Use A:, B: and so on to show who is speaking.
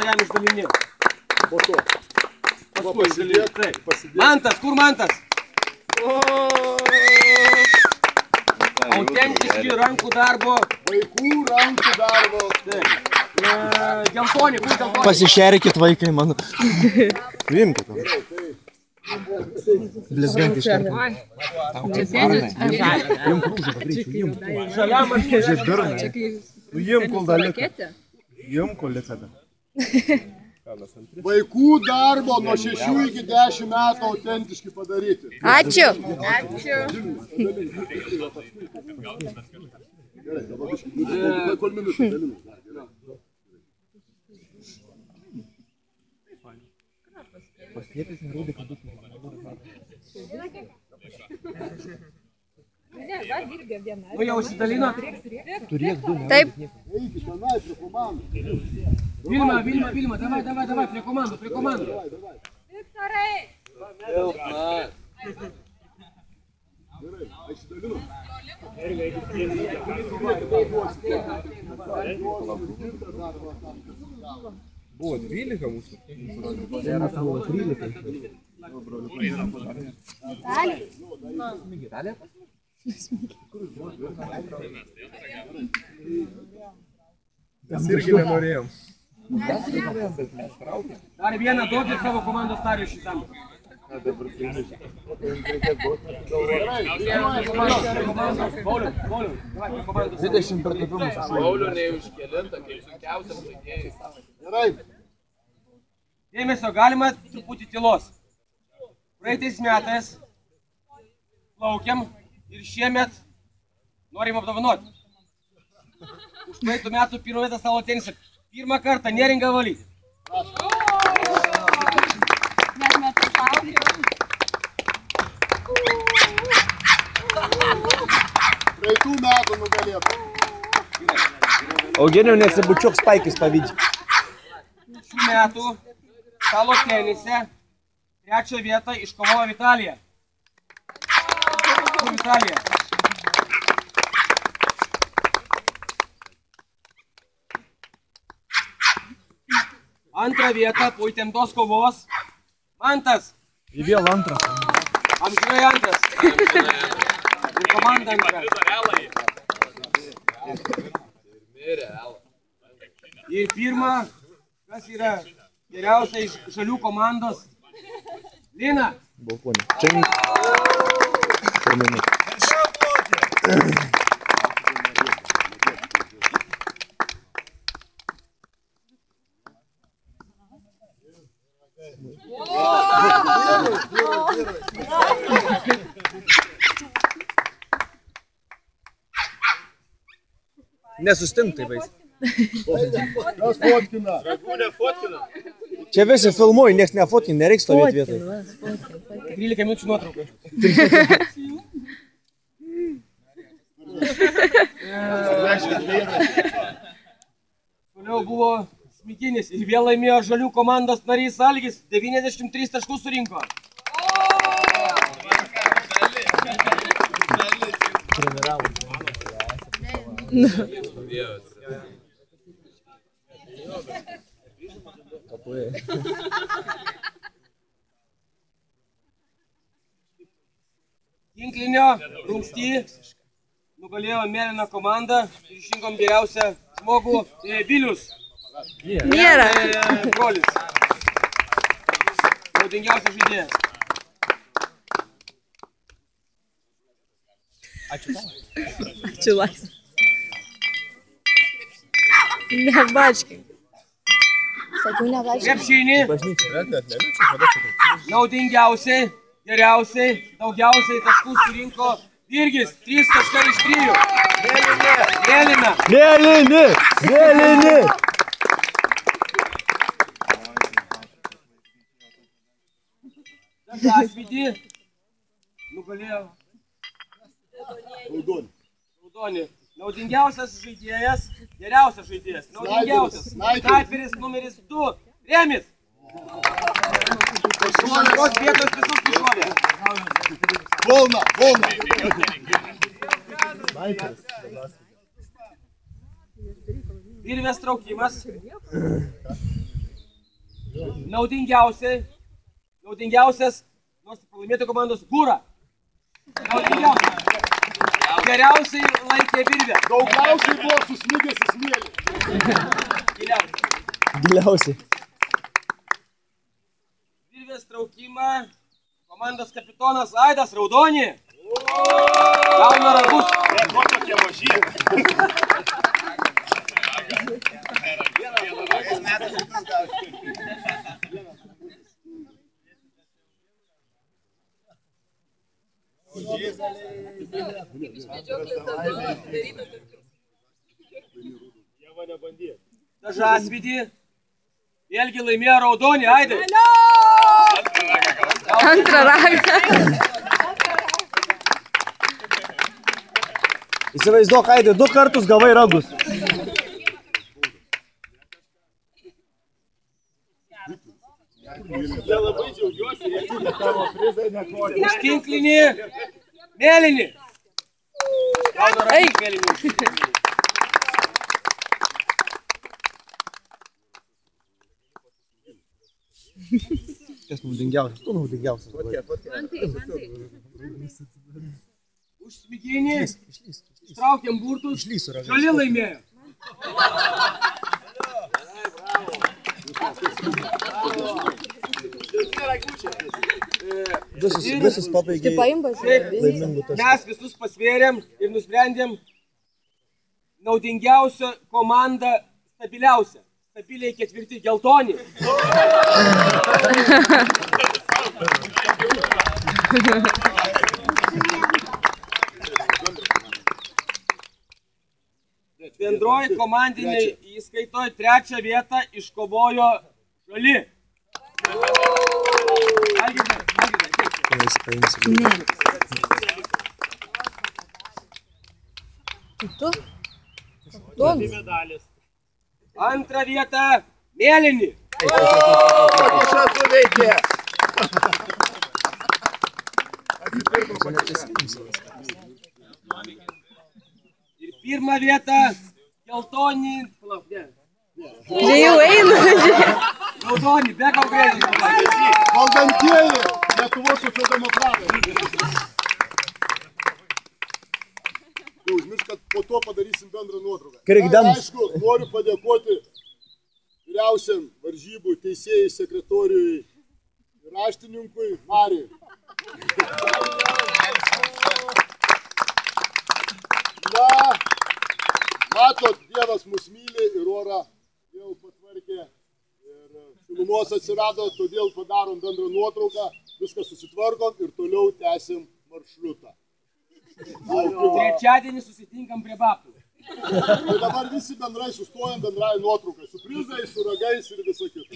A: jam išdalini. Po to. Paskui išdalini. Taip. Mantas, kur Mantas? Autentiški rankų darbo.
B: Vaikų rankų darbo.
A: Taip. Geltoni, kur geltoni?
C: Pasišerikit vaikai, mano. Priimkit. Blizgant iš karto. Jum krūžą padaryčiau, jum.
A: Žaliam aš
C: Žibirnai. Nu jum kol dalika. Jum kol likada.
B: Vaikų darbo nuo 6 iki 10 metų autentiški padaryti.
D: Ačiū.
B: Gerai, dabar biškai, kol minutę dalinu.
C: Paslėpės nerūdė, kad būtų.
A: Nu jau užsidalino?
C: Turėk du.
D: Taip.
B: Eikit tenai prie komandų.
A: Vilma, davai, prie komandų.
E: Viktorai!
B: Gerai, išsidalinu.
C: Buvo 12 mūsų. Vienas buvo 13. Italija? Mes irgi nenorėjom.
A: Dar vieną duokit savo komandos nariui šitam. Pauliau, davai prie komandos.
C: 20 pratapimus.
F: Paulių neužkelintą, kaip sunkiausias žaidėjas.
B: Gerai.
A: Dėmesio, galima truputį tylos. Praeitais metais plaukiam ir šiemet norim apdovanoti. Už praeitų metų pirmą vietą savo tenisą. Pirmą kartą neringą valyti.
B: Praeitų metų nugalėtų.
C: Eugenijau, nesibučiuok spaikis pavydžiai.
A: Šių metų stalo tenise trečią vietą iškovojo Vitalija. Kur Vitalija? Antrą vietą po įtemptos kovos Mantas.
C: Ir vėl antras.
A: Amžinai antras. Ir komanda antra. Ir pirma, kas yra geriausia iš šalių komandos? Lina.
C: Balkonė. Čia pirmini. Nesustink tai vais.
B: Kas fotkina?
C: Čia visi filmuoji, nieks nefotkina, nereiks stovėti vietoj.
A: 13 minučių nuotraukai. Toliau buvo Smiginis ir vėl laimėjo žalių komandos narys Algis, 93 taškų surinko. Tinklinio rungty nugalėjo mėlyną komandą ir išrinkom geriausią žmogų Vilius.
D: Nėra.
A: Brolis. Naudingiausias žaidėjas.
D: Ačiū laisvas. Nebačkink. Sakiau nebačkink.
A: Krepšinį. Naudingiausiai, geriausiai, daugiausiai taškų surinko Virgis. 3 taškai iš 3. Mėlyna.
C: Mėlyni!
A: Dasvidį nugalėjo Raudonį. Naudingiausias žaidėjas, geriausias žaidėjas. Naudingiausias. Snaiperis numeris 2. Remis. Iš antros vietos visus iššovė.
B: Volna.
A: Virvės traukimas. naudingiausias, nors pralaimėtų komandos Gūra. Naudingiausias. Geriausiai laikė virvę.
B: Daugiausiai buvo susmigęs į smėlį.
C: Giliausiai.
A: Virvės traukimą komandos kapitonas Aidas Raudonį. Gauna ragus. Žasvidį. Vėlgi laimėjo Raudonį, Aidai.
D: Antrą ragą.
C: Įsivaizduok, Aidai, 2 kartus gavai ragus.
A: Užtinklinį. Mėlynį. Gauna ragus mėlynį.
C: Kas naudingiausias? Tu naudingiausias.
A: Už smiginį. Ištraukiam burtus. Žali laimėjo.
C: Visus pabaigė laimingų taškų.
A: Mes visus pasvėrėm ir nusprendėm naudingiausią komandą stabiliausią. Stabiliai 4 geltoni. Bendroji komandiniai įskaitoje 3 vietą iškovojo žali. Antrą vietą mėlynį. Ir pirmą vietą geltonį.
D: Čia jau eina.
A: Raudonį, be konkrečiai.
B: Valdantieji Lietuvos socialdemokratai. Užmiršk, kad po to padarysim bendrą nuotrauką.
C: Krikdams.
B: Aišku, noriu padėkoti vyriausiam varžybų teisėjai, sekretoriui ir raštininkui Mariui. Na, matot, Dievas mus myli ir orą vėl patvarkė ir šilumos atsirado, todėl padarom bendrą nuotrauką, viską susitvarkom ir toliau tęsim maršrutą.
A: Trečiadienį susitinkam prie babtų.
B: Tai dabar visi bendrai sustojam bendrai nuotraukai, su prizais, su ragais ir viso kito.